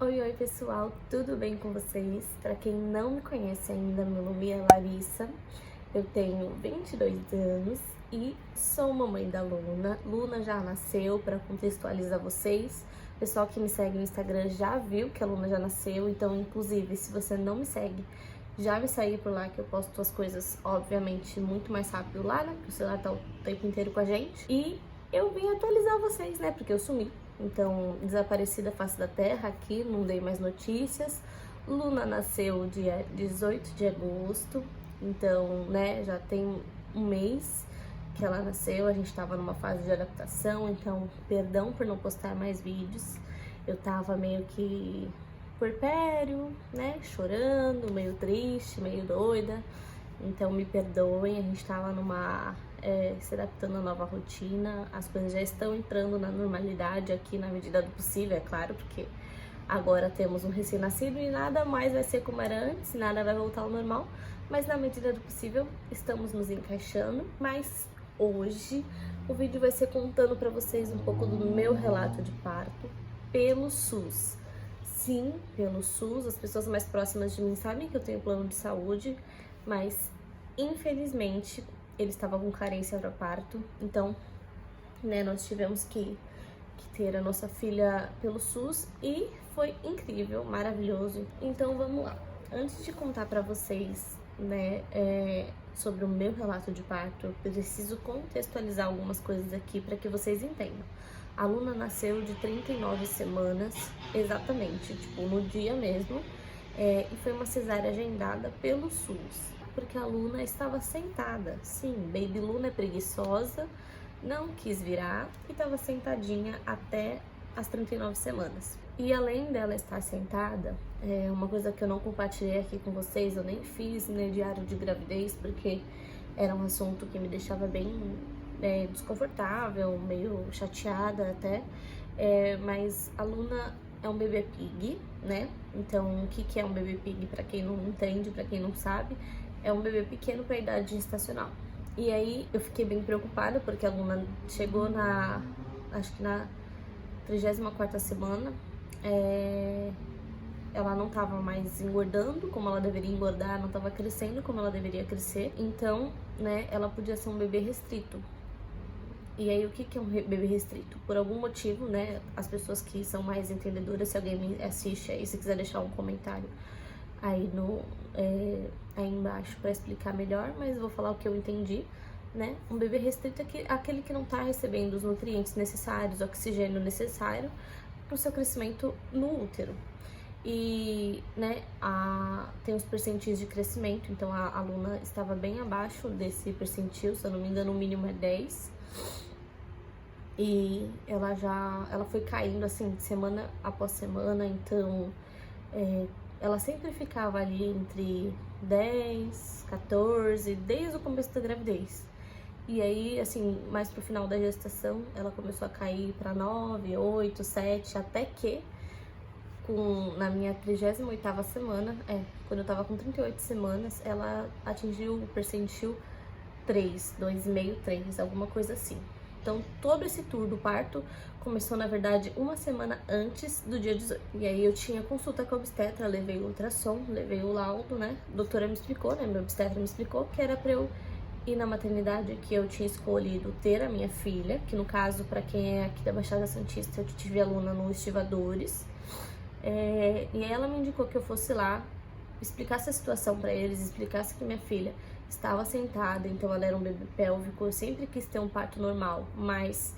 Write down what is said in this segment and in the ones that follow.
Oi, oi pessoal, tudo bem com vocês? Para quem não me conhece ainda, meu nome é Larissa, eu tenho 22 anos e sou mamãe da Luna. Luna já nasceu, para contextualizar vocês. O pessoal que me segue no Instagram já viu que a Luna já nasceu, então inclusive se você não me segue, já me segue por lá que eu posto as coisas, obviamente, muito mais rápido lá, né? Porque o celular tá o tempo inteiro com a gente. E eu vim atualizar vocês, né? Porque eu sumi. Então, desaparecida face da terra aqui, não dei mais notícias. Luna nasceu dia 18 de agosto, então, né, já tem um mês que ela nasceu. A gente tava numa fase de adaptação, então, perdão por não postar mais vídeos. Eu tava meio que puerpério, né, chorando, meio triste, meio doida. Então, me perdoem, a gente tava se adaptando à nova rotina, as coisas já estão entrando na normalidade aqui na medida do possível, é claro, porque agora temos um recém-nascido e nada mais vai ser como era antes, nada vai voltar ao normal, mas na medida do possível estamos nos encaixando. Mas hoje o vídeo vai ser contando para vocês um pouco do meu relato de parto pelo SUS. Sim, pelo SUS, as pessoas mais próximas de mim sabem que eu tenho plano de saúde, mas infelizmente ele estava com carência para parto, então, né, nós tivemos que ter a nossa filha pelo SUS e foi incrível, maravilhoso. Então vamos lá. Antes de contar para vocês, né, sobre o meu relato de parto, eu preciso contextualizar algumas coisas aqui para que vocês entendam. A Luna nasceu de 39 semanas, exatamente, tipo, no dia mesmo, e foi uma cesárea agendada pelo SUS, porque a Luna estava sentada. Sim, Baby Luna é preguiçosa, não quis virar e estava sentadinha até as 39 semanas. E além dela estar sentada, uma coisa que eu não compartilhei aqui com vocês, eu nem fiz, né, diário de gravidez, porque era um assunto que me deixava bem desconfortável, meio chateada até, mas a Luna é um bebê pig, né? Então, o que é um bebê pig, para quem não entende, para quem não sabe, é um bebê pequeno para a idade gestacional. E aí eu fiquei bem preocupada porque a Luna chegou acho que na 34ª semana, ela não estava mais engordando como ela deveria engordar, não estava crescendo como ela deveria crescer. Então, né, ela podia ser um bebê restrito. E aí, o que é um bebê restrito? Por algum motivo, né, as pessoas que são mais entendedoras, se alguém me assiste aí, se quiser deixar um comentário aí aí embaixo para explicar melhor, mas vou falar o que eu entendi, né? Um bebê restrito é aquele que não tá recebendo os nutrientes necessários, o oxigênio necessário para o seu crescimento no útero. E, né, tem os percentis de crescimento, então a Luna estava bem abaixo desse percentil, se eu não me engano, o mínimo é 10. E ela foi caindo assim, semana após semana, então ela sempre ficava ali entre 10, 14, desde o começo da gravidez. E aí, assim, mais pro final da gestação, ela começou a cair para 9, 8, 7, até que na minha 38ª semana, quando eu tava com 38 semanas, ela atingiu o percentil 3, 2,5, 3, alguma coisa assim. Então, todo esse tour do parto começou, na verdade, uma semana antes do dia 18. E aí eu tinha consulta com a obstetra, levei o ultrassom, levei o laudo, né? A doutora me explicou, né? Meu obstetra me explicou que era pra eu ir na maternidade que eu tinha escolhido ter a minha filha, que no caso, pra quem é aqui da Baixada Santista, eu tive a Luna no Estivadores. E aí ela me indicou que eu fosse lá, explicasse a situação pra eles, explicasse que minha filha estava sentada, então ela era um bebê pélvico. Eu sempre quis ter um parto normal, mas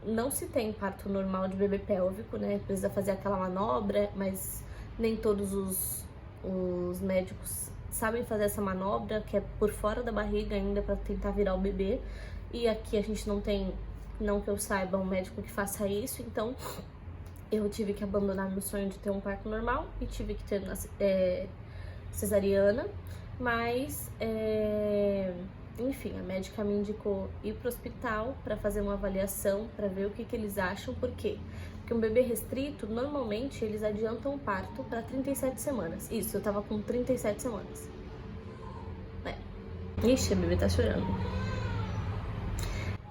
não se tem parto normal de bebê pélvico, né? Precisa fazer aquela manobra, mas nem todos os médicos sabem fazer essa manobra, que é por fora da barriga ainda, para tentar virar o bebê. E aqui a gente não tem, não que eu saiba, um médico que faça isso, então eu tive que abandonar meu sonho de ter um parto normal e tive que ter cesariana. Mas, enfim, a médica me indicou ir pro hospital para fazer uma avaliação, para ver o que eles acham. Por quê? Porque um bebê restrito, normalmente, eles adiantam o parto para 37 semanas. Isso, eu tava com 37 semanas. Ixi, a bebê tá chorando.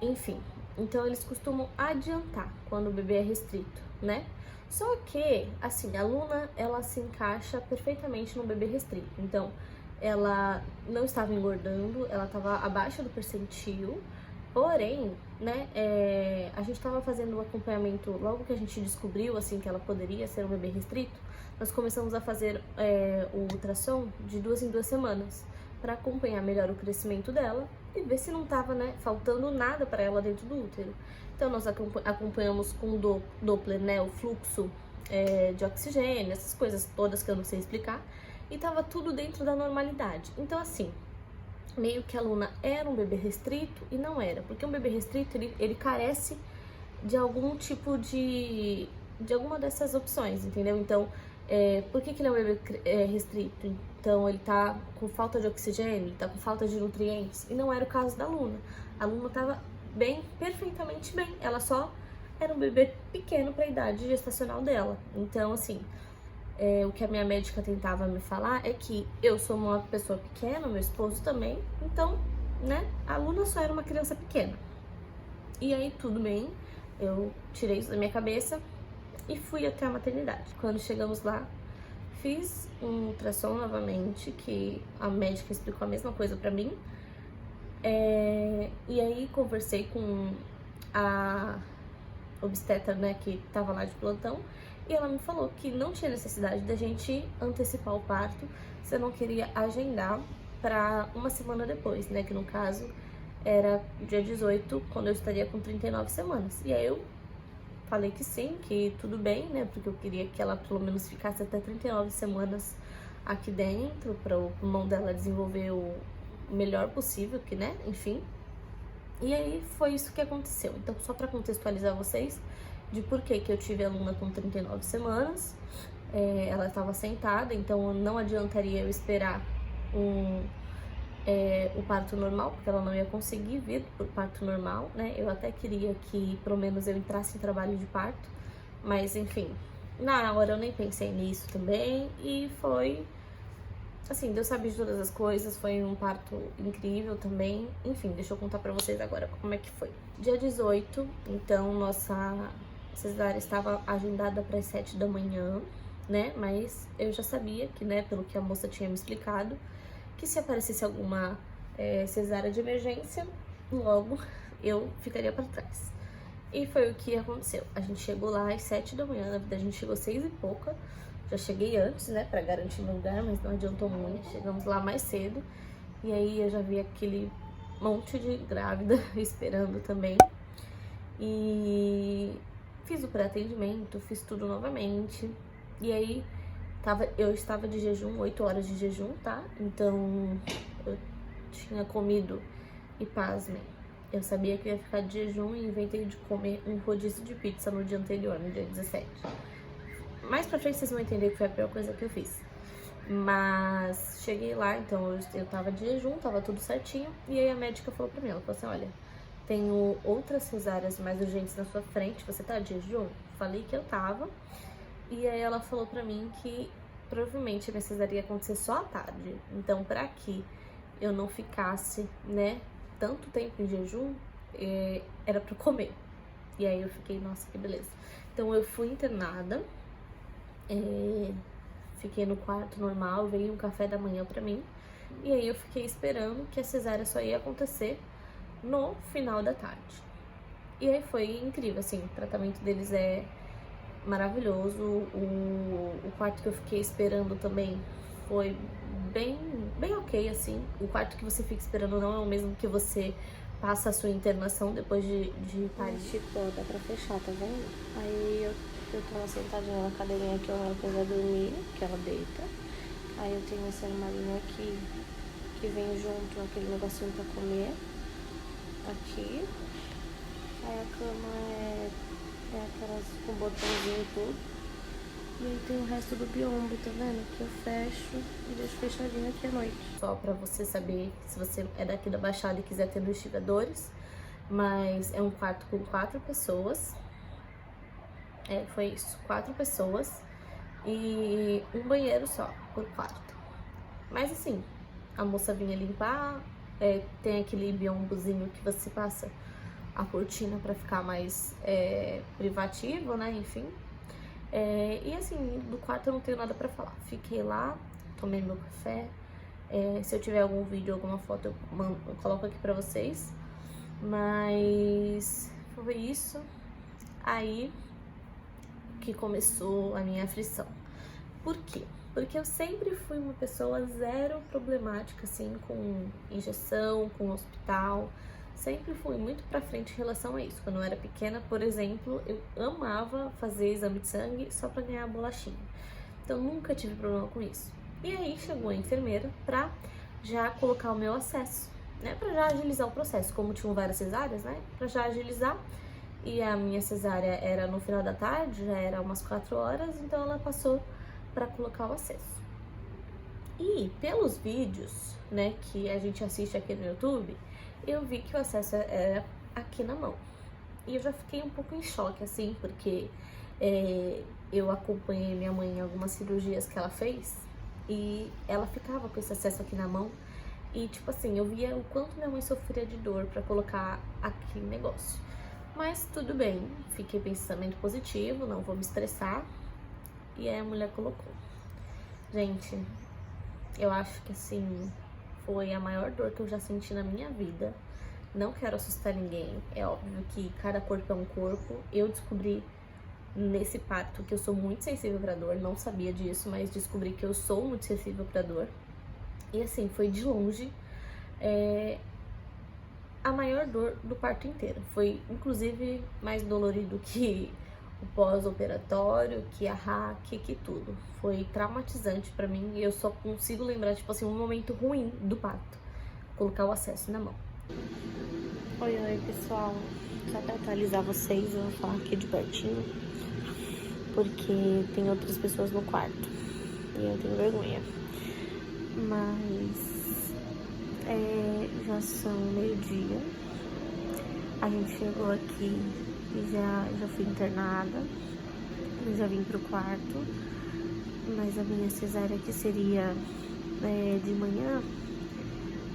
Enfim, então eles costumam adiantar quando o bebê é restrito, né? Só que, assim, a Luna, ela se encaixa perfeitamente no bebê restrito. Então, ela não estava engordando, ela estava abaixo do percentil. Porém, né, a gente estava fazendo o acompanhamento, logo que a gente descobriu, assim, que ela poderia ser um bebê restrito, nós começamos a fazer o ultrassom de 2 em 2 semanas, para acompanhar melhor o crescimento dela e ver se não estava, né, faltando nada para ela dentro do útero. Então, nós acompanhamos com Doppler, né, o fluxo de oxigênio, essas coisas todas que eu não sei explicar, e tava tudo dentro da normalidade. Então, assim, meio que a Luna era um bebê restrito e não era, porque um bebê restrito, ele carece de algum tipo de alguma dessas opções, entendeu? Então, por que ele é um bebê restrito? Então, ele tá com falta de oxigênio, ele tá com falta de nutrientes, e não era o caso da Luna. A Luna tava bem, perfeitamente bem, ela só era um bebê pequeno para a idade gestacional dela. Então, assim, o que a minha médica tentava me falar é que eu sou uma pessoa pequena, meu esposo também, então, né, a Luna só era uma criança pequena. E aí, tudo bem, eu tirei isso da minha cabeça e fui até a maternidade. Quando chegamos lá, fiz um ultrassom novamente, que a médica explicou a mesma coisa pra mim. E aí, conversei com a obstetra, né, que tava lá de plantão, e ela me falou que não tinha necessidade da gente antecipar o parto se eu não queria agendar para uma semana depois, né, que no caso era dia 18, quando eu estaria com 39 semanas. E aí eu falei que sim, que tudo bem, né, porque eu queria que ela pelo menos ficasse até 39 semanas aqui dentro, para o pulmão dela desenvolver o melhor possível, que, né, enfim. E aí foi isso que aconteceu. Então, só para contextualizar vocês de por que eu tive a Luna com 39 semanas, ela estava sentada, então não adiantaria eu esperar o parto normal, porque ela não ia conseguir vir por parto normal, né? Eu até queria que pelo menos eu entrasse em trabalho de parto, mas enfim, na hora eu nem pensei nisso também, e foi assim, Deus sabe de todas as coisas, foi um parto incrível também. Enfim, deixa eu contar pra vocês agora como é que foi. Dia 18, então, nossa cesárea estava agendada para as 7 da manhã, né? Mas eu já sabia que, né, pelo que a moça tinha me explicado, que se aparecesse alguma cesárea de emergência, logo eu ficaria para trás. E foi o que aconteceu. A gente chegou lá às 7 da manhã, na verdade a gente chegou 6 e pouca. Já cheguei antes, né, pra garantir meu lugar, mas não adiantou muito. Chegamos lá mais cedo e aí eu já vi aquele monte de grávida esperando também. E fiz o pré-atendimento, fiz tudo novamente. E aí eu estava de jejum, 8 horas de jejum, tá? Então eu tinha comido e pasmem. Eu sabia que eu ia ficar de jejum e inventei de comer um rodízio de pizza no dia anterior, no dia 17. Mais pra frente vocês vão entender que foi a pior coisa que eu fiz. Mas cheguei lá, então eu tava de jejum, tava tudo certinho. E aí a médica falou pra mim, ela falou assim, olha, tenho outras cesáreas mais urgentes na sua frente, você tá de jejum? Falei que eu tava. E aí ela falou pra mim que provavelmente a minha cesárea ia acontecer só à tarde. Então, pra que eu não ficasse, né, tanto tempo em jejum, era pra comer. E aí eu fiquei, nossa, que beleza. Então eu fui internada. Fiquei no quarto normal, veio um café da manhã pra mim. E aí eu fiquei esperando que a cesárea só ia acontecer no final da tarde. E aí foi incrível, assim, o tratamento deles é maravilhoso. O quarto que eu fiquei esperando também foi bem ok, assim. O quarto que você fica esperando não é o mesmo que você passa a sua internação depois de parir. Tipo, dá pra fechar, tá vendo? Aí eu tô lá sentadinha na cadeirinha que eu ela pra dormir, que ela deita. Aí eu tenho esse armarinho aqui, que vem junto aquele negocinho pra comer. Aqui. Aí a cama é aquelas com botãozinho e tudo. E aí tem o resto do biombo, tá vendo? Que eu fecho e deixo fechadinho aqui à noite. Só pra você saber, se você é daqui da Baixada e quiser ter investigadores, mas é um quarto com 4 pessoas. Foi isso, 4 pessoas e um banheiro só por quarto. Mas assim, a moça vinha limpar, tem aquele biombozinho que você passa a cortina pra ficar mais privativo, né, enfim. E assim, do quarto eu não tenho nada pra falar. Fiquei lá, tomei meu café. Se eu tiver algum vídeo, alguma foto, eu coloco aqui pra vocês. Mas foi isso aí que começou a minha aflição. Por quê? Porque eu sempre fui uma pessoa zero problemática, assim, com injeção, com hospital. Sempre fui muito pra frente em relação a isso. Quando eu era pequena, por exemplo, eu amava fazer exame de sangue só pra ganhar a bolachinha. Então, nunca tive problema com isso. E aí, chegou a enfermeira pra já colocar o meu acesso, né? Pra já agilizar o processo. Como tinham várias cesáreas, né? Pra já agilizar. E a minha cesárea era no final da tarde, já era umas 4 horas, então ela passou para colocar o acesso. E pelos vídeos, né, que a gente assiste aqui no YouTube, eu vi que o acesso era aqui na mão. E eu já fiquei um pouco em choque, assim, porque eu acompanhei minha mãe em algumas cirurgias que ela fez e ela ficava com esse acesso aqui na mão. E, tipo assim, eu via o quanto minha mãe sofria de dor para colocar aquele negócio. Mas tudo bem, fiquei pensamento positivo, não vou me estressar. E aí a mulher colocou. Gente, eu acho que assim, foi a maior dor que eu já senti na minha vida. Não quero assustar ninguém, é óbvio que cada corpo é um corpo. Eu descobri nesse parto que eu sou muito sensível pra dor, não sabia disso, mas descobri que eu sou muito sensível pra dor. E assim, foi de longe a maior dor do parto inteiro. Foi, inclusive, mais dolorido que o pós-operatório, que a hack, que tudo. Foi traumatizante pra mim e eu só consigo lembrar, tipo assim, um momento ruim do parto. Colocar o acesso na mão. Oi, pessoal. Só pra atualizar vocês, eu vou falar aqui de pertinho, porque tem outras pessoas no quarto e eu tenho vergonha. Mas já são meio-dia. A gente chegou aqui e já fui internada. Eu já vim pro quarto. Mas a minha cesárea, que seria de manhã,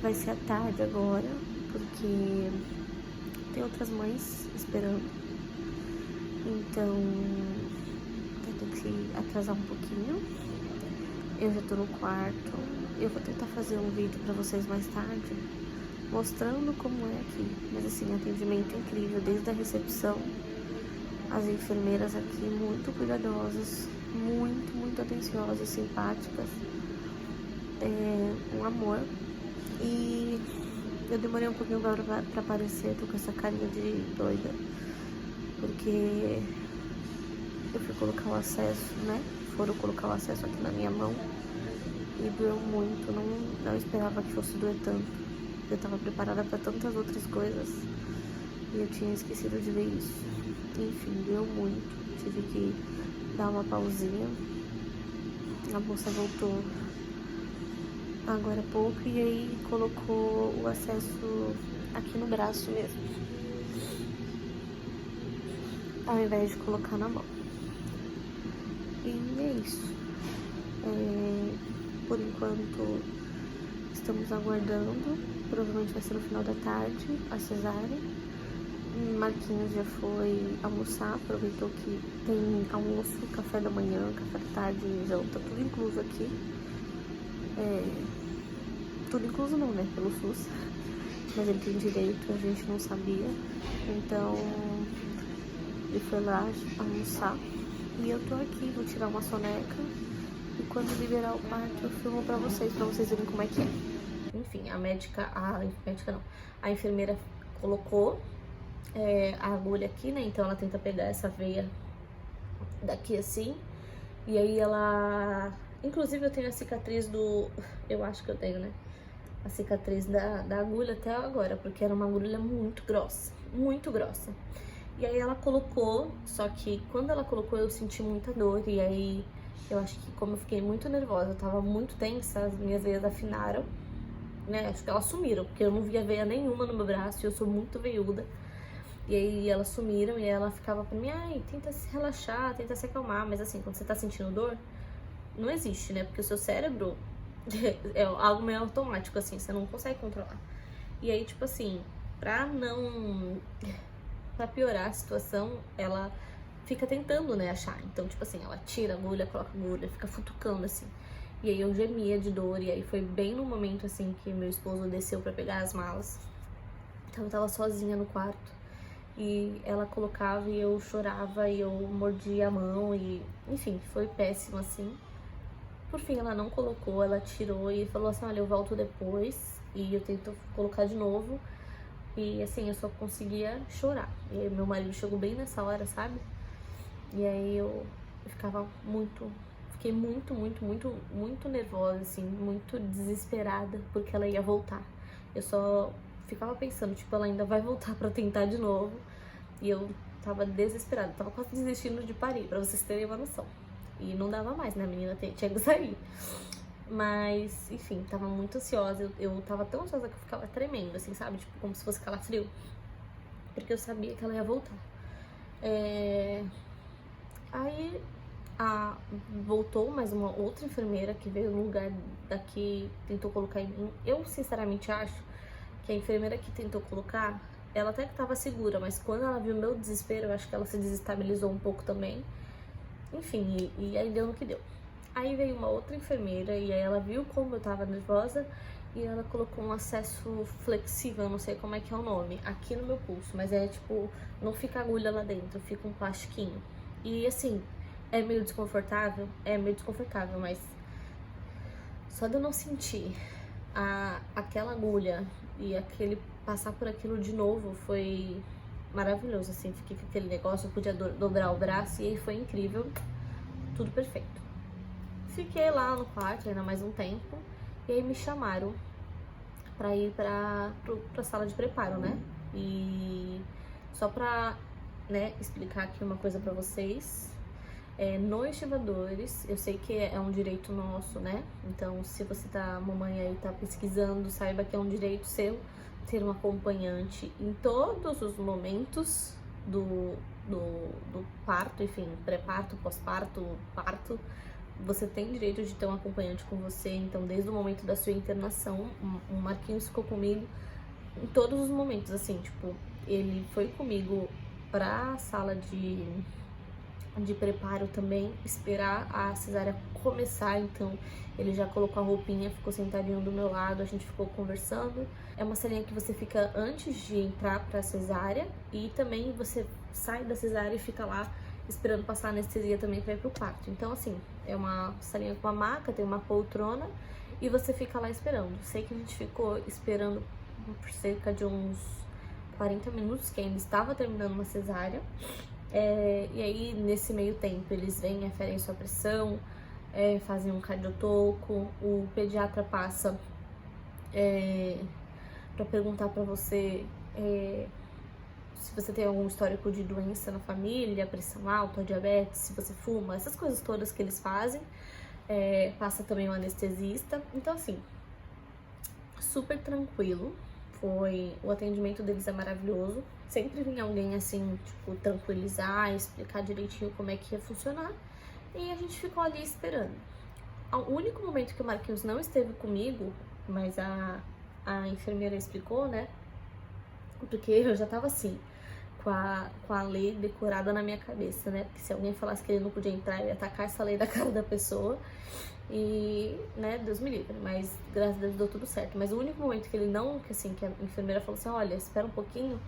vai ser à tarde agora, porque tem outras mães esperando. Então vai ter que atrasar um pouquinho. Eu já tô no quarto. Eu vou tentar fazer um vídeo pra vocês mais tarde, mostrando como é aqui. Mas assim, atendimento incrível, desde a recepção. As enfermeiras aqui muito cuidadosas, muito atenciosas, simpáticas. Um amor. E eu demorei um pouquinho pra aparecer, tô com essa carinha de doida. Porque eu fui colocar o acesso, né? Foram colocar o acesso aqui na minha mão. E doeu muito, não esperava que fosse doer tanto. Eu tava preparada pra tantas outras coisas e eu tinha esquecido de ver isso. Enfim, doeu muito. Tive que dar uma pausinha. A moça voltou agora há pouco e aí colocou o acesso aqui no braço mesmo, ao invés de colocar na mão. E é isso. Por enquanto, estamos aguardando. Provavelmente vai ser no final da tarde, a cesárea. Marquinhos já foi almoçar, aproveitou que tem almoço, café da manhã, café da tarde, janta, tudo incluso aqui. Tudo incluso não, né, pelo SUS. Mas ele tem direito, a gente não sabia. Então, ele foi lá almoçar. E eu tô aqui, vou tirar uma soneca. E quando liberar o parto, eu filmo pra vocês verem como é que é. Enfim, a enfermeira colocou a agulha aqui, né? Então ela tenta pegar essa veia daqui assim. E aí ela... Inclusive eu tenho a cicatriz eu acho que eu tenho, né? A cicatriz da agulha até agora, porque era uma agulha muito grossa. Muito grossa. E aí ela colocou, só que quando ela colocou eu senti muita dor. E aí... Eu acho que como eu fiquei muito nervosa, eu tava muito tensa, as minhas veias afinaram, né? Acho que elas sumiram, porque eu não via veia nenhuma no meu braço e eu sou muito veiuda. E aí elas sumiram e ela ficava pra mim, ai, tenta se relaxar, tenta se acalmar. Mas assim, quando você tá sentindo dor, não existe, né? Porque o seu cérebro é algo meio automático, assim, você não consegue controlar. E aí, tipo assim, pra piorar a situação, ela fica tentando, né, achar. Então, tipo assim, ela tira a agulha, coloca a agulha, fica futucando, assim. E aí eu gemia de dor, e aí foi bem no momento, assim, que meu esposo desceu pra pegar as malas. Então eu tava sozinha no quarto. E ela colocava e eu chorava e eu mordia a mão e... Enfim, foi péssimo, assim. Por fim, ela não colocou, ela tirou e falou assim, olha, eu volto depois. E eu tento colocar de novo. E assim, eu só conseguia chorar. E aí meu marido chegou bem nessa hora, sabe? E aí eu ficava fiquei muito nervosa, assim, muito desesperada, porque ela ia voltar. Eu só ficava pensando, tipo, ela ainda vai voltar pra tentar de novo. E eu tava desesperada, tava quase desistindo de parir, pra vocês terem uma noção. E não dava mais, né, a menina tinha que sair. Mas, enfim, tava muito ansiosa. Eu tava tão ansiosa que eu ficava tremendo, assim, sabe? Tipo, como se fosse calafrio. Porque eu sabia que ela ia voltar. Aí voltou mais uma outra enfermeira que veio no lugar daqui, tentou colocar em mim. Eu, sinceramente, acho que a enfermeira que tentou colocar, ela até que tava segura, mas quando ela viu o meu desespero, eu acho que ela se desestabilizou um pouco também. Enfim, e aí deu no que deu. Aí veio uma outra enfermeira e aí ela viu como eu tava nervosa e ela colocou um acesso flexível, eu não sei como é que é o nome, aqui no meu pulso, mas é tipo, não fica agulha lá dentro, fica um plastiquinho. E assim, é meio desconfortável, mas só de eu não sentir aquela agulha e passar por aquilo de novo foi maravilhoso, assim, fiquei com aquele negócio, eu podia dobrar o braço e aí foi incrível, tudo perfeito. Fiquei lá no quarto ainda mais um tempo e aí me chamaram pra ir pra sala de preparo, né? E só pra, né, explicar aqui uma coisa pra vocês, no estivadores, eu sei que é um direito nosso, né? Então, se você mamãe aí tá pesquisando, saiba que é um direito seu ter um acompanhante em todos os momentos do parto, enfim, pré-parto, pós-parto, parto. Você tem direito de ter um acompanhante com você, então desde o momento da sua internação, o Marquinhos ficou comigo em todos os momentos, assim, tipo, ele foi comigo pra sala de preparo também, esperar a cesárea começar, então ele já colocou a roupinha, ficou sentadinho do meu lado, a gente ficou conversando. É uma salinha que você fica antes de entrar pra cesárea e também você sai da cesárea e fica lá esperando passar a anestesia também pra ir pro parto. Então, assim, é uma salinha com uma maca, tem uma poltrona e você fica lá esperando. Sei que a gente ficou esperando por cerca de uns 40 minutos, que ainda estava terminando uma cesárea. E aí, nesse meio tempo, eles vêm, aferem sua pressão, fazem um cardiotoco, o pediatra passa pra perguntar pra você se você tem algum histórico de doença na família, pressão alta, diabetes, se você fuma, essas coisas todas que eles fazem. Passa também o anestesista. Então, assim, super tranquilo. O atendimento deles é maravilhoso. Sempre vinha alguém, assim, tipo, tranquilizar, explicar direitinho como é que ia funcionar. E a gente ficou ali esperando. O único momento que o Marquinhos não esteve comigo, mas a enfermeira explicou, né? Porque eu já tava assim, com a lei decorada na minha cabeça, né? Porque se alguém falasse que ele não podia entrar, eu ia tacar essa lei da cara da pessoa. E, né, Deus me livre, mas graças a Deus deu tudo certo. Mas o único momento que ele não, que a enfermeira falou assim, olha, espera um pouquinho,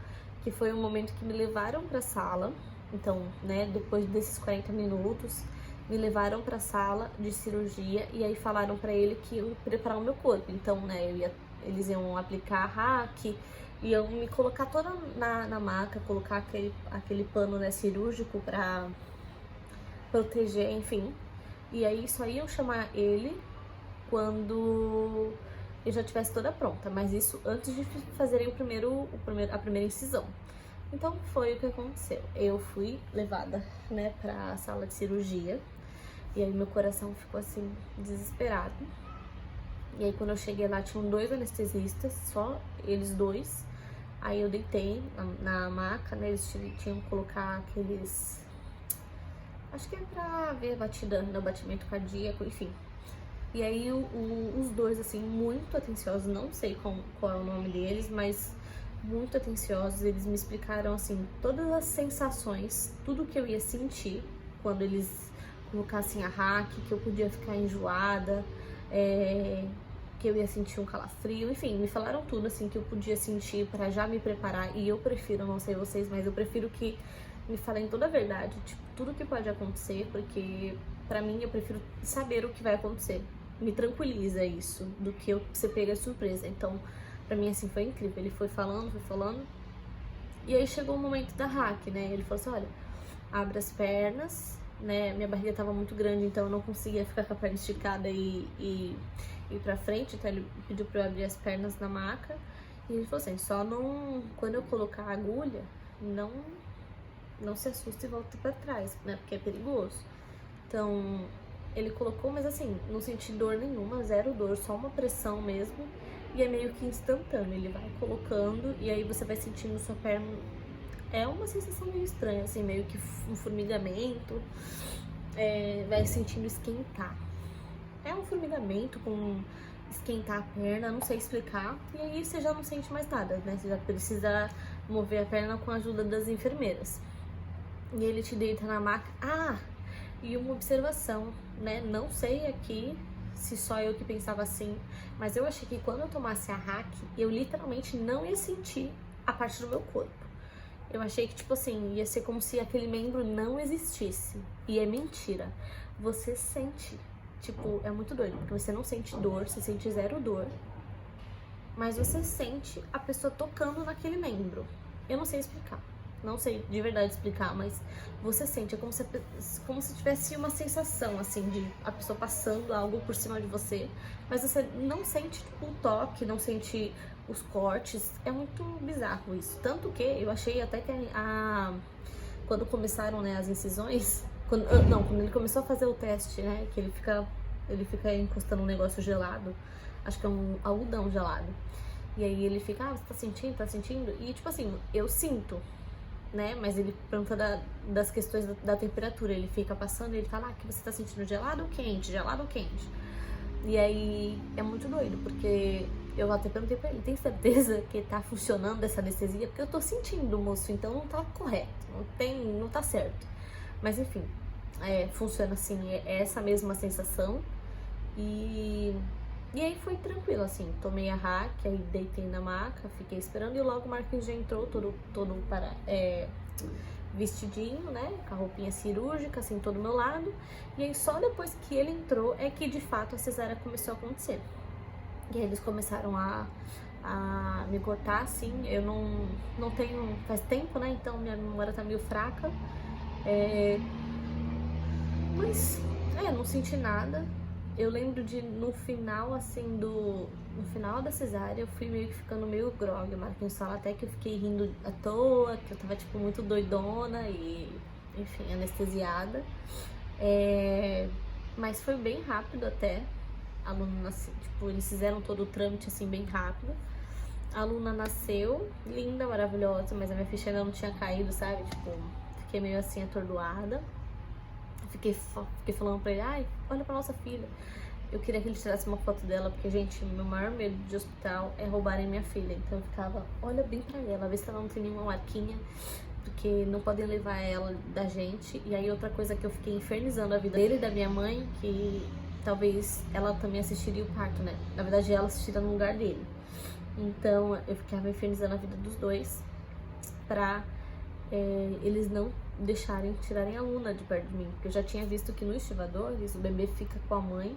que foi um momento que me levaram pra sala. Então, né, depois desses 40 minutos, me levaram pra sala de cirurgia e aí falaram pra ele que eu ia preparar o meu corpo. Então, né, eles iam aplicar a hack, iam me colocar toda na maca, colocar aquele pano, né, cirúrgico pra proteger, enfim. E aí só iam chamar ele quando eu já estivesse toda pronta, mas isso antes de fazerem a primeira incisão. Então foi o que aconteceu. Eu fui levada, né, pra sala de cirurgia e aí meu coração ficou assim, desesperado. E aí quando eu cheguei lá tinham 2 anestesistas, só eles 2. Aí eu deitei na maca, né, eles tinham que colocar aqueles... Acho que é pra ver a batida, o batimento cardíaco, enfim. E aí os 2, assim, muito atenciosos, não sei qual é o nome deles, mas muito atenciosos. Eles me explicaram, assim, todas as sensações, tudo que eu ia sentir quando eles colocassem a hack, que eu podia ficar enjoada, que eu ia sentir um calafrio, enfim, me falaram tudo, assim, que eu podia sentir pra já me preparar. E eu prefiro, não sei vocês, mas eu prefiro que me falem toda a verdade, tipo, tudo que pode acontecer, porque pra mim eu prefiro saber o que vai acontecer. Me tranquiliza isso, do que eu ser pega de surpresa. Então, pra mim, assim, foi incrível. Ele foi falando, e aí chegou o momento da hack, né? Ele falou assim, olha, abre as pernas, né? Minha barriga tava muito grande, então eu não conseguia ficar com a perna esticada e ir pra frente, então ele pediu pra eu abrir as pernas na maca. E ele falou assim, só não... Quando eu colocar a agulha, não se assuste e volta pra trás, né? Porque é perigoso. Então, ele colocou, mas assim, não senti dor nenhuma, zero dor, só uma pressão mesmo. E é meio que instantâneo, ele vai colocando e aí você vai sentindo sua perna. É uma sensação meio estranha, assim, meio que um formigamento, vai sentindo esquentar. É um formigamento com esquentar a perna, não sei explicar. E aí você já não sente mais nada, né? Você já precisa mover a perna com a ajuda das enfermeiras. E ele te deita na maca. Ah, e uma observação, né? Não sei aqui se só eu que pensava assim, mas eu achei que quando eu tomasse a hack, eu literalmente não ia sentir a parte do meu corpo. Eu achei que, tipo assim, ia ser como se aquele membro não existisse. E é mentira. Você sente. Tipo, é muito doido, porque você não sente dor, você sente zero dor. Mas você sente a pessoa tocando naquele membro. Eu não sei explicar. Não sei de verdade explicar, mas você sente, é como se tivesse uma sensação, assim, de a pessoa passando algo por cima de você. Mas você não sente o toque, não sente os cortes. É muito bizarro isso. Tanto que eu achei até que quando começaram, né, as incisões... Quando ele começou a fazer o teste, né, que ele fica encostando um negócio gelado. Acho que é um algodão gelado. E aí ele fica, você tá sentindo? Tá sentindo? E tipo assim, eu sinto, né? Mas ele pergunta das questões da temperatura. Ele fica passando e ele fala, que você tá sentindo gelado ou quente? Gelado ou quente? E aí é muito doido, porque eu até perguntei pra ele, tem certeza que tá funcionando essa anestesia? Porque eu tô sentindo, moço, então não tá correto, não tá certo. Mas enfim, funciona assim, é essa mesma sensação. E aí foi tranquilo, assim, tomei a hack, aí deitei na maca, fiquei esperando e logo o Marquinhos já entrou todo vestidinho, né, com a roupinha cirúrgica, assim, todo meu lado. E aí só depois que ele entrou é que de fato a cesárea começou a acontecer. E aí eles começaram a me cortar, assim, eu não tenho, faz tempo, né, então minha memória tá meio fraca. Mas, não senti nada. Eu lembro de, no final, assim, no final da cesárea, eu fui meio que ficando meio grogue. O Marquinhos fala até que eu fiquei rindo à toa, que eu tava, tipo, muito doidona e, enfim, anestesiada. Mas foi bem rápido até. A Luna nasceu, tipo, eles fizeram todo o trâmite, assim, bem rápido. A Luna nasceu, linda, maravilhosa, mas a minha ficha ainda não tinha caído, sabe? Tipo, fiquei meio assim, atordoada. Fiquei falando pra ele, olha pra nossa filha. Eu queria que ele tirasse uma foto dela, porque, gente, meu maior medo de hospital é roubarem minha filha. Então eu ficava, olha bem pra ela, vê se ela não tem nenhuma marquinha, porque não podem levar ela da gente. E aí outra coisa que eu fiquei infernizando a vida dele e da minha mãe, que talvez ela também assistiria o parto, né? Na verdade, ela assistiria no lugar dele. Então eu ficava infernizando a vida dos dois pra eles não tirarem a Luna de perto de mim, porque eu já tinha visto que no estivadores o bebê fica com a mãe,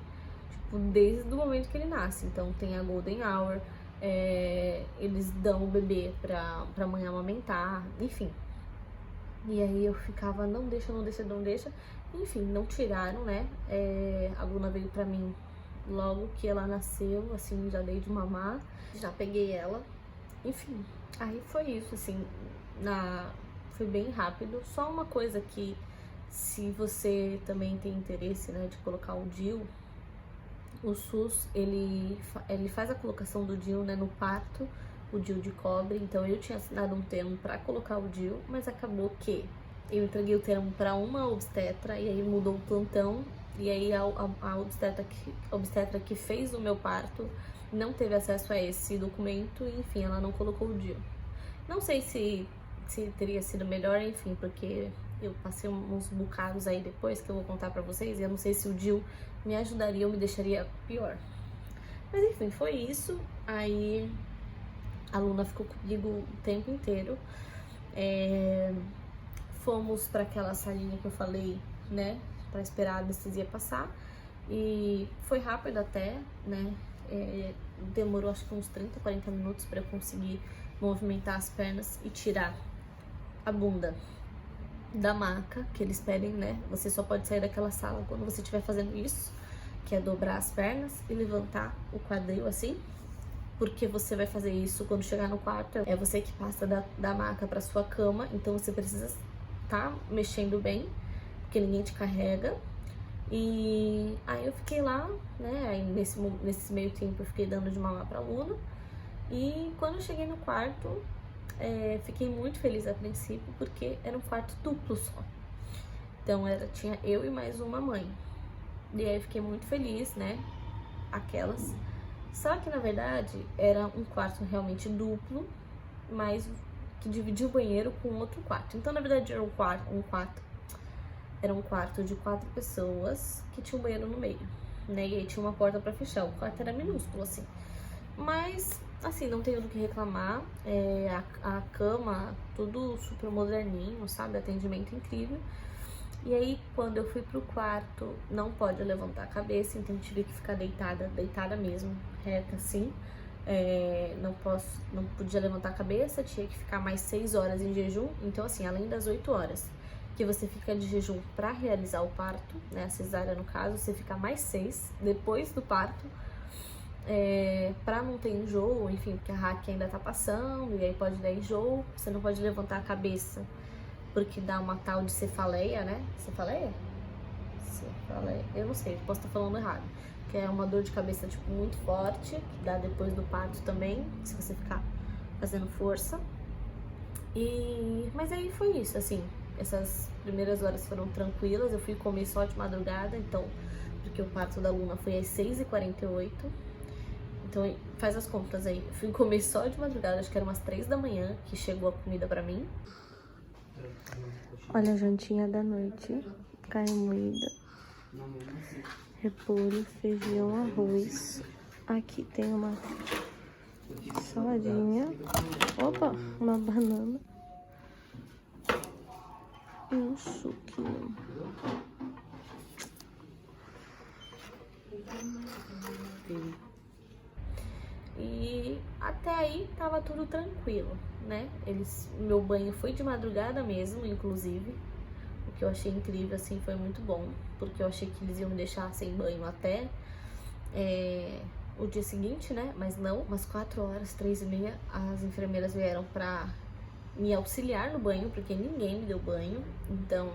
tipo, desde o momento que ele nasce. Então tem a Golden Hour, eles dão o bebê pra mãe amamentar, enfim. E aí eu ficava, não deixa. Enfim, não tiraram, né? A Luna veio pra mim logo que ela nasceu, assim, já dei de mamar, já peguei ela. Enfim, aí foi isso, assim, foi bem rápido. Só uma coisa que, se você também tem interesse, né, de colocar o DIU, o SUS, ele faz a colocação do DIU, né, no parto, o DIU de cobre. Então eu tinha assinado um termo para colocar o DIU, mas acabou que eu entreguei o termo para uma obstetra e aí mudou o plantão. E aí a obstetra que fez o meu parto não teve acesso a esse documento e, enfim, ela não colocou o DIU. Não sei se teria sido melhor, enfim, porque eu passei uns bocados aí depois que eu vou contar pra vocês, e eu não sei se o DIU me ajudaria ou me deixaria pior. Mas enfim, foi isso. Aí a Luna ficou comigo o tempo inteiro. Fomos para aquela salinha que eu falei, né, para esperar a anestesia passar. E foi rápido até, né, demorou acho que uns 30, 40 minutos para eu conseguir movimentar as pernas e tirar a bunda da maca, que eles pedem, né, você só pode sair daquela sala quando você estiver fazendo isso, que é dobrar as pernas e levantar o quadril assim, porque você vai fazer isso quando chegar no quarto, é você que passa da maca para sua cama, então você precisa tá mexendo bem, porque ninguém te carrega. E aí eu fiquei lá, né, aí nesse meio tempo eu fiquei dando de mamar pra Luna. E quando eu cheguei no quarto, fiquei muito feliz a princípio, porque era um quarto duplo só. Então tinha eu e mais uma mãe. E aí eu fiquei muito feliz, né, aquelas. Só que na verdade era um quarto realmente duplo, mas que dividia o banheiro com outro quarto. Então na verdade era um quarto de 4 pessoas que tinha um banheiro no meio, né? E aí tinha uma porta pra fechar. O quarto era minúsculo, assim. Mas, assim, não tenho do que reclamar. A cama, tudo super moderninho, sabe? Atendimento incrível. E aí, quando eu fui pro quarto, não pode levantar a cabeça, então eu tive que ficar deitada mesmo, reta assim. Não podia levantar a cabeça, tinha que ficar mais 6 horas em jejum. Então, assim, além das 8 horas que você fica de jejum para realizar o parto, né, a cesárea no caso, você fica mais 6 depois do parto, para não ter enjoo, enfim, porque a Raque ainda tá passando e aí pode dar enjoo. Você não pode levantar a cabeça porque dá uma tal de cefaleia, né? Cefaleia? Cefaleia, eu não sei, posso estar falando errado. Que é uma dor de cabeça, tipo, muito forte, que dá depois do parto também, se você ficar fazendo força. Mas aí foi isso, assim, essas primeiras horas foram tranquilas. Eu fui comer só de madrugada, então, porque o parto da Luna foi às 6h48. Então, faz as contas aí. Eu fui comer só de madrugada, acho que era umas 3 da manhã que chegou a comida pra mim. Olha a jantinha da noite. Carne moída, repolho, feijão, arroz. Aqui tem uma saladinha. Opa, uma banana. E um suquinho. E até aí tava tudo tranquilo, né? Meu banho foi de madrugada mesmo, inclusive. O que eu achei incrível, assim, foi muito bom. Porque eu achei que eles iam me deixar sem banho até o dia seguinte, né? Mas não, umas 4 horas, 3h30, as enfermeiras vieram pra me auxiliar no banho, porque ninguém me deu banho. Então,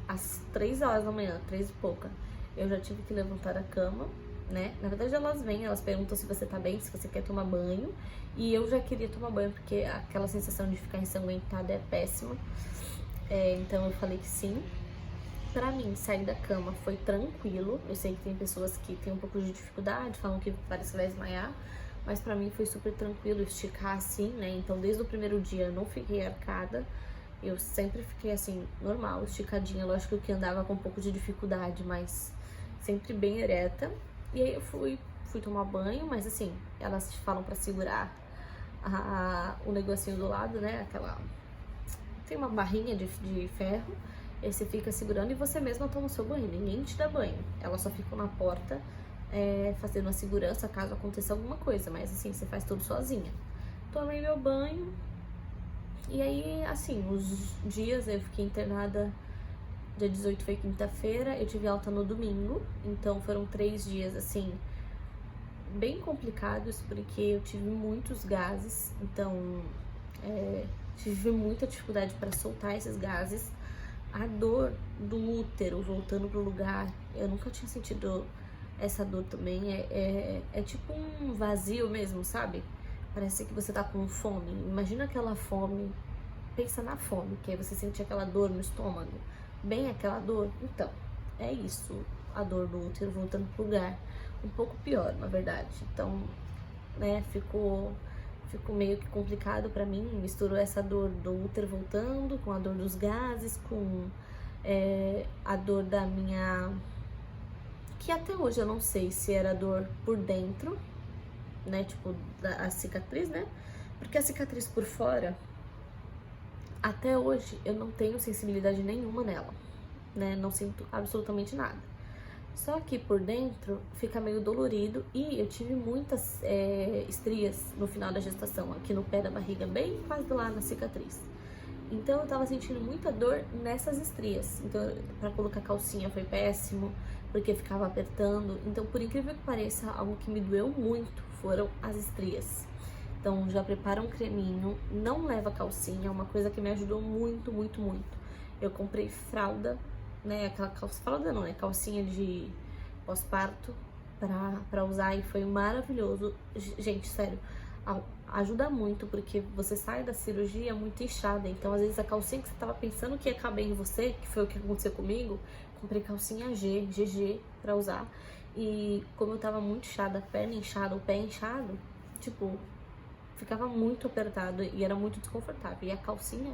às 3 horas da manhã, 3 e pouca, eu já tive que levantar da cama, né? Na verdade, elas vêm, elas perguntam se você tá bem, se você quer tomar banho. E eu já queria tomar banho, porque aquela sensação de ficar ensanguentada é péssima. Então eu falei que sim. Pra mim, sair da cama foi tranquilo. Eu sei que tem pessoas que têm um pouco de dificuldade, falam que parece que vai desmaiar. Mas pra mim foi super tranquilo esticar assim, né? Então desde o primeiro dia eu não fiquei arcada. Eu sempre fiquei assim, normal, esticadinha. Lógico que eu andava com um pouco de dificuldade, mas sempre bem ereta. E aí eu fui tomar banho, mas assim, elas te falam pra segurar o negocinho do lado, né? Tem uma barrinha de ferro, aí você fica segurando e você mesma toma o seu banho, ninguém te dá banho. Elas só ficam na porta fazendo a segurança caso aconteça alguma coisa, mas assim, você faz tudo sozinha. Tomei meu banho e aí, assim, os dias eu fiquei internada. Dia 18 foi quinta-feira, eu tive alta no domingo, então foram 3 dias, assim, bem complicados, porque eu tive muitos gases, então tive muita dificuldade para soltar esses gases. A dor do útero voltando pro lugar, eu nunca tinha sentido essa dor também, é tipo um vazio mesmo, sabe? Parece que você tá com fome, imagina aquela fome, pensa na fome, que aí você sente aquela dor no estômago. Bem aquela dor, então, é isso, a dor do útero voltando pro lugar, um pouco pior, na verdade. Então, né, ficou ficou meio que complicado pra mim, misturou essa dor do útero voltando, com a dor dos gases, com a dor da minha... que até hoje eu não sei se era dor por dentro, né, tipo, a cicatriz, né, porque a cicatriz por fora, até hoje eu não tenho sensibilidade nenhuma nela, né, não sinto absolutamente nada. Só que por dentro fica meio dolorido e eu tive muitas estrias no final da gestação, aqui no pé da barriga, bem quase do lado da cicatriz. Então eu tava sentindo muita dor nessas estrias. Então pra colocar calcinha foi péssimo, porque ficava apertando. Então, por incrível que pareça, algo que me doeu muito foram as estrias. Então já prepara um creminho, não leva calcinha, é uma coisa que me ajudou muito, muito, muito. Eu comprei fralda, né, aquela fralda não, né, calcinha de pós-parto pra usar e foi maravilhoso. Gente, sério, ajuda muito, porque você sai da cirurgia muito inchada, então às vezes a calcinha que você tava pensando que ia caber em você, que foi o que aconteceu comigo, comprei calcinha GG pra usar, e como eu tava muito inchada, a perna inchada, o pé inchado, tipo, ficava muito apertado e era muito desconfortável, e a calcinha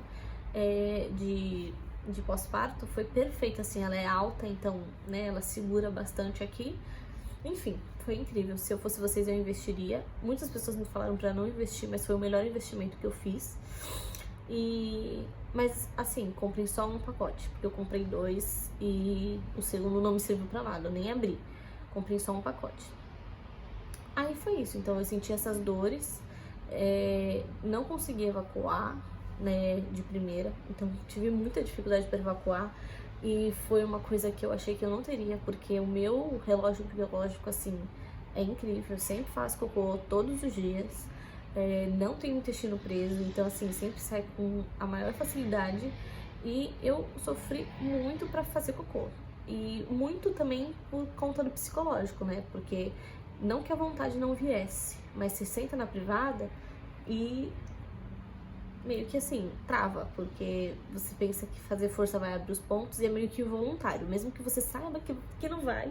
de pós-parto foi perfeita, assim, ela é alta, então, né, ela segura bastante aqui. Enfim, foi incrível. Se eu fosse vocês, eu investiria. Muitas pessoas me falaram pra não investir, mas foi o melhor investimento que eu fiz. Mas, assim, comprei só um pacote, porque eu comprei 2 e o segundo não me serviu pra nada, eu nem abri. Comprei só um pacote. Aí foi isso, então eu senti essas dores, não consegui evacuar, né, de primeira, então tive muita dificuldade para evacuar. E foi uma coisa que eu achei que eu não teria, porque o meu relógio biológico, assim, é incrível. Eu sempre faço cocô todos os dias, não tenho intestino preso, então, assim, sempre sai com a maior facilidade. E eu sofri muito pra fazer cocô. E muito também por conta do psicológico, né? Porque não que a vontade não viesse, mas você senta na privada e meio que assim, trava, porque você pensa que fazer força vai abrir os pontos e é meio que involuntário, mesmo que você saiba que não vai,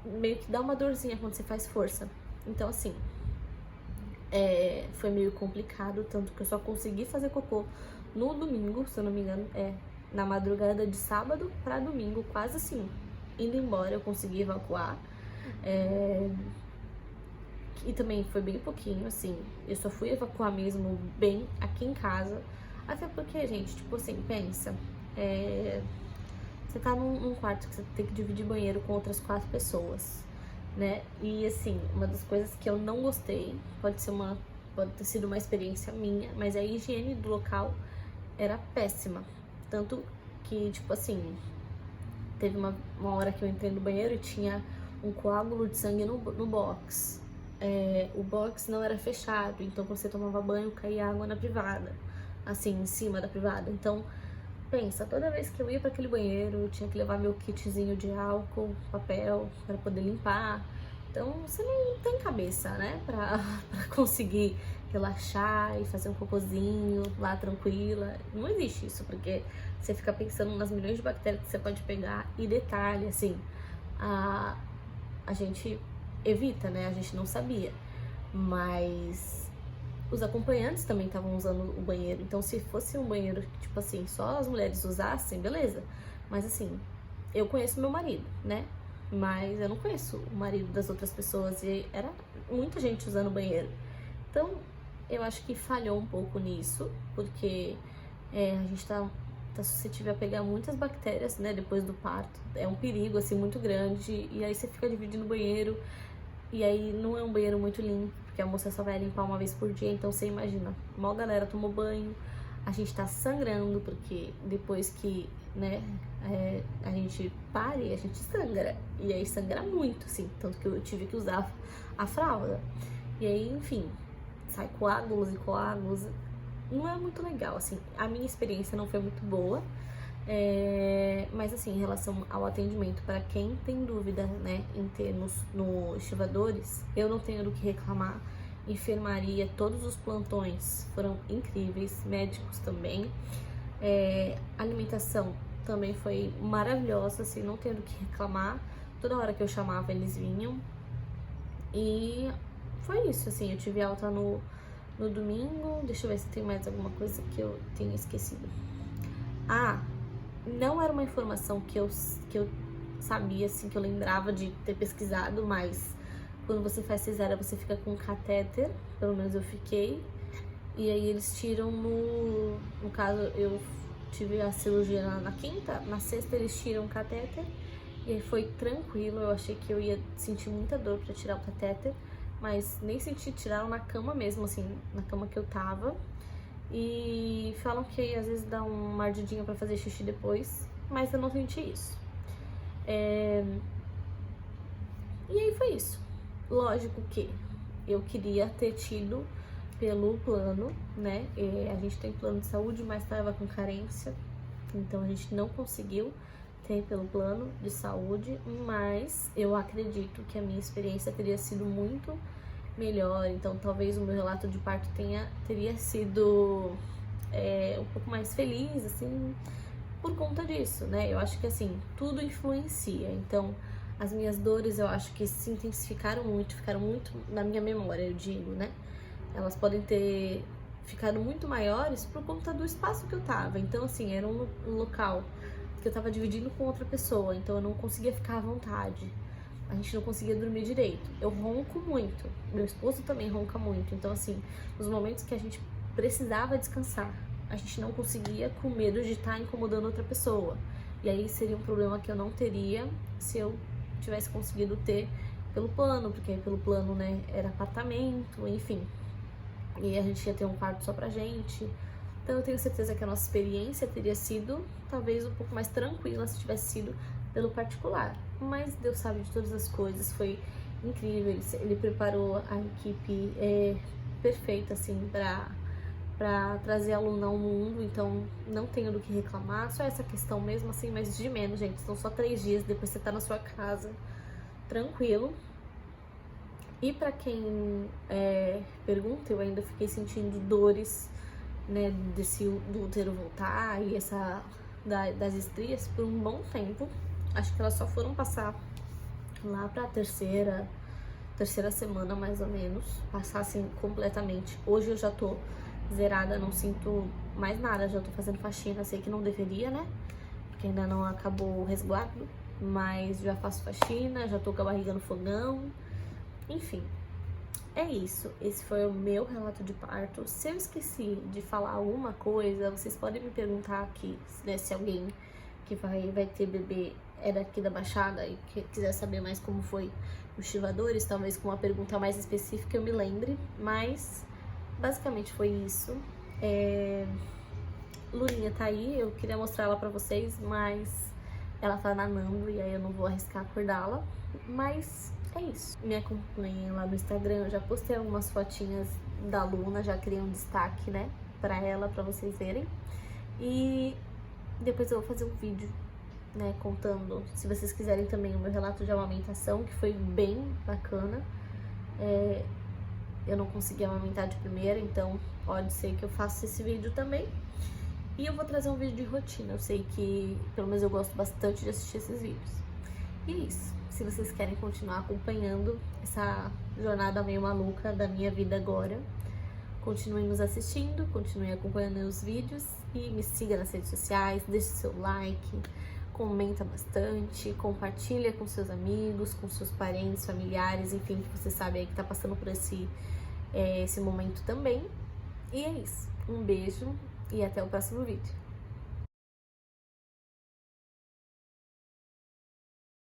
meio que dá uma dorzinha quando você faz força. Então, assim, foi meio complicado, tanto que eu só consegui fazer cocô no domingo, se eu não me engano, na madrugada de sábado pra domingo, quase assim, indo embora eu consegui evacuar. E também foi bem pouquinho, assim, eu só fui evacuar mesmo bem aqui em casa. Até porque, gente, tipo assim, pensa, você tá num quarto que você tem que dividir banheiro com outras 4 pessoas, né? E assim, uma das coisas que eu não gostei, pode ter sido uma experiência minha, mas a higiene do local era péssima. Tanto que, tipo assim, teve uma hora que eu entrei no banheiro e tinha um coágulo de sangue no box. O box não era fechado, então quando você tomava banho caía água na privada, assim, em cima da privada. Então, pensa, toda vez que eu ia para aquele banheiro, eu tinha que levar meu kitzinho de álcool, papel, para poder limpar. Então, você não tem cabeça, né, pra conseguir relaxar e fazer um cocôzinho lá tranquila. Não existe isso, porque você fica pensando nas milhões de bactérias que você pode pegar. E detalhe, assim, a gente evita, né? A gente não sabia, mas os acompanhantes também estavam usando o banheiro. Então, se fosse um banheiro, tipo assim, só as mulheres usassem, beleza. Mas assim, eu conheço meu marido, né? Mas eu não conheço o marido das outras pessoas e era muita gente usando o banheiro. Então, eu acho que falhou um pouco nisso, porque a gente tá suscetível a pegar muitas bactérias, né, depois do parto. É um perigo, assim, muito grande. E aí você fica dividindo o banheiro. E aí não é um banheiro muito limpo, porque a moça só vai limpar uma vez por dia. Então você imagina, mal galera tomou banho, a gente tá sangrando, porque depois que, né, a gente pare, a gente sangra. E aí sangra muito, assim, tanto que eu tive que usar a fralda. E aí, enfim, sai coágulos e coágulos. Não é muito legal, assim, a minha experiência não foi muito boa. Mas assim, em relação ao atendimento, para quem tem dúvida, né, em ter no estivadores, eu não tenho do que reclamar. Enfermaria, todos os plantões foram incríveis, médicos também. Alimentação também foi maravilhosa, assim, não tenho do que reclamar. Toda hora que eu chamava, eles vinham. E foi isso, assim, eu tive alta no no domingo. Deixa eu ver se tem mais alguma coisa que eu tenha esquecido. Ah, não era uma informação que eu sabia, assim, que eu lembrava de ter pesquisado, mas quando você faz cesárea, você fica com catéter, pelo menos eu fiquei, e aí eles tiram no caso, eu tive a cirurgia na quinta, na sexta eles tiram o catéter, e aí foi tranquilo, eu achei que eu ia sentir muita dor pra tirar o catéter, mas nem senti, tiraram na cama mesmo, assim, na cama que eu tava, e falam que às vezes dá uma ardidinha pra fazer xixi depois, mas eu não senti isso. E aí foi isso. Lógico que eu queria ter tido pelo plano, né? A gente tem plano de saúde, mas estava com carência, então a gente não conseguiu ter pelo plano de saúde, mas eu acredito que a minha experiência teria sido muito melhor, então talvez o meu relato de parto teria sido um pouco mais feliz, assim, por conta disso, né? Eu acho que, assim, tudo influencia, então as minhas dores eu acho que se intensificaram muito, ficaram muito na minha memória, eu digo, né? Elas podem ter ficado muito maiores por conta do espaço que eu tava, então, assim, era um local que eu tava dividindo com outra pessoa, então eu não conseguia ficar à vontade. A gente não conseguia dormir direito. Eu ronco muito, meu esposo também ronca muito. Então, assim, nos momentos que a gente precisava descansar, a gente não conseguia com medo de estar incomodando outra pessoa. E aí seria um problema que eu não teria se eu tivesse conseguido ter pelo plano, porque pelo plano, né, era apartamento, enfim. E a gente ia ter um quarto só pra gente. Então eu tenho certeza que a nossa experiência teria sido talvez um pouco mais tranquila se tivesse sido pelo particular. Mas Deus sabe de todas as coisas, foi incrível, ele preparou a equipe perfeita, assim, pra trazer a Luna ao mundo, então não tenho do que reclamar, só essa questão mesmo, assim, mas de menos, gente, são só 3 dias, depois você tá na sua casa, tranquilo. E pra quem pergunta, eu ainda fiquei sentindo dores, né, do útero voltar e das estrias por um bom tempo. Acho que elas só foram passar lá pra terceira semana, mais ou menos. Passar, assim, completamente. Hoje eu já tô zerada, não sinto mais nada. Já tô fazendo faxina, sei que não deveria, né? Porque ainda não acabou o resguardo. Mas já faço faxina, já tô com a barriga no fogão. Enfim, é isso. Esse foi o meu relato de parto. Se eu esqueci de falar alguma coisa, vocês podem me perguntar aqui, né, se alguém que vai ter bebê é daqui da Baixada e que quiser saber mais como foi os chivadores, talvez com uma pergunta mais específica eu me lembre, mas basicamente foi isso. Lulinha tá aí, eu queria mostrar ela pra vocês, mas ela tá nanando e aí eu não vou arriscar acordá-la, mas é isso. Me acompanhem lá no Instagram, eu já postei algumas fotinhas da Luna, já criei um destaque, né, pra ela, pra vocês verem. E depois eu vou fazer um vídeo, né, contando, se vocês quiserem também, o meu relato de amamentação, que foi bem bacana. Eu não consegui amamentar de primeira, então pode ser que eu faça esse vídeo também. E eu vou trazer um vídeo de rotina, eu sei que, pelo menos eu gosto bastante de assistir esses vídeos. E é isso, se vocês querem continuar acompanhando essa jornada meio maluca da minha vida agora, continuem nos assistindo, continuem acompanhando os vídeos e me siga nas redes sociais, deixe seu like, comenta bastante, compartilha com seus amigos, com seus parentes, familiares, enfim, que você sabe aí que tá passando por esse momento também. E é isso, um beijo e até o próximo vídeo.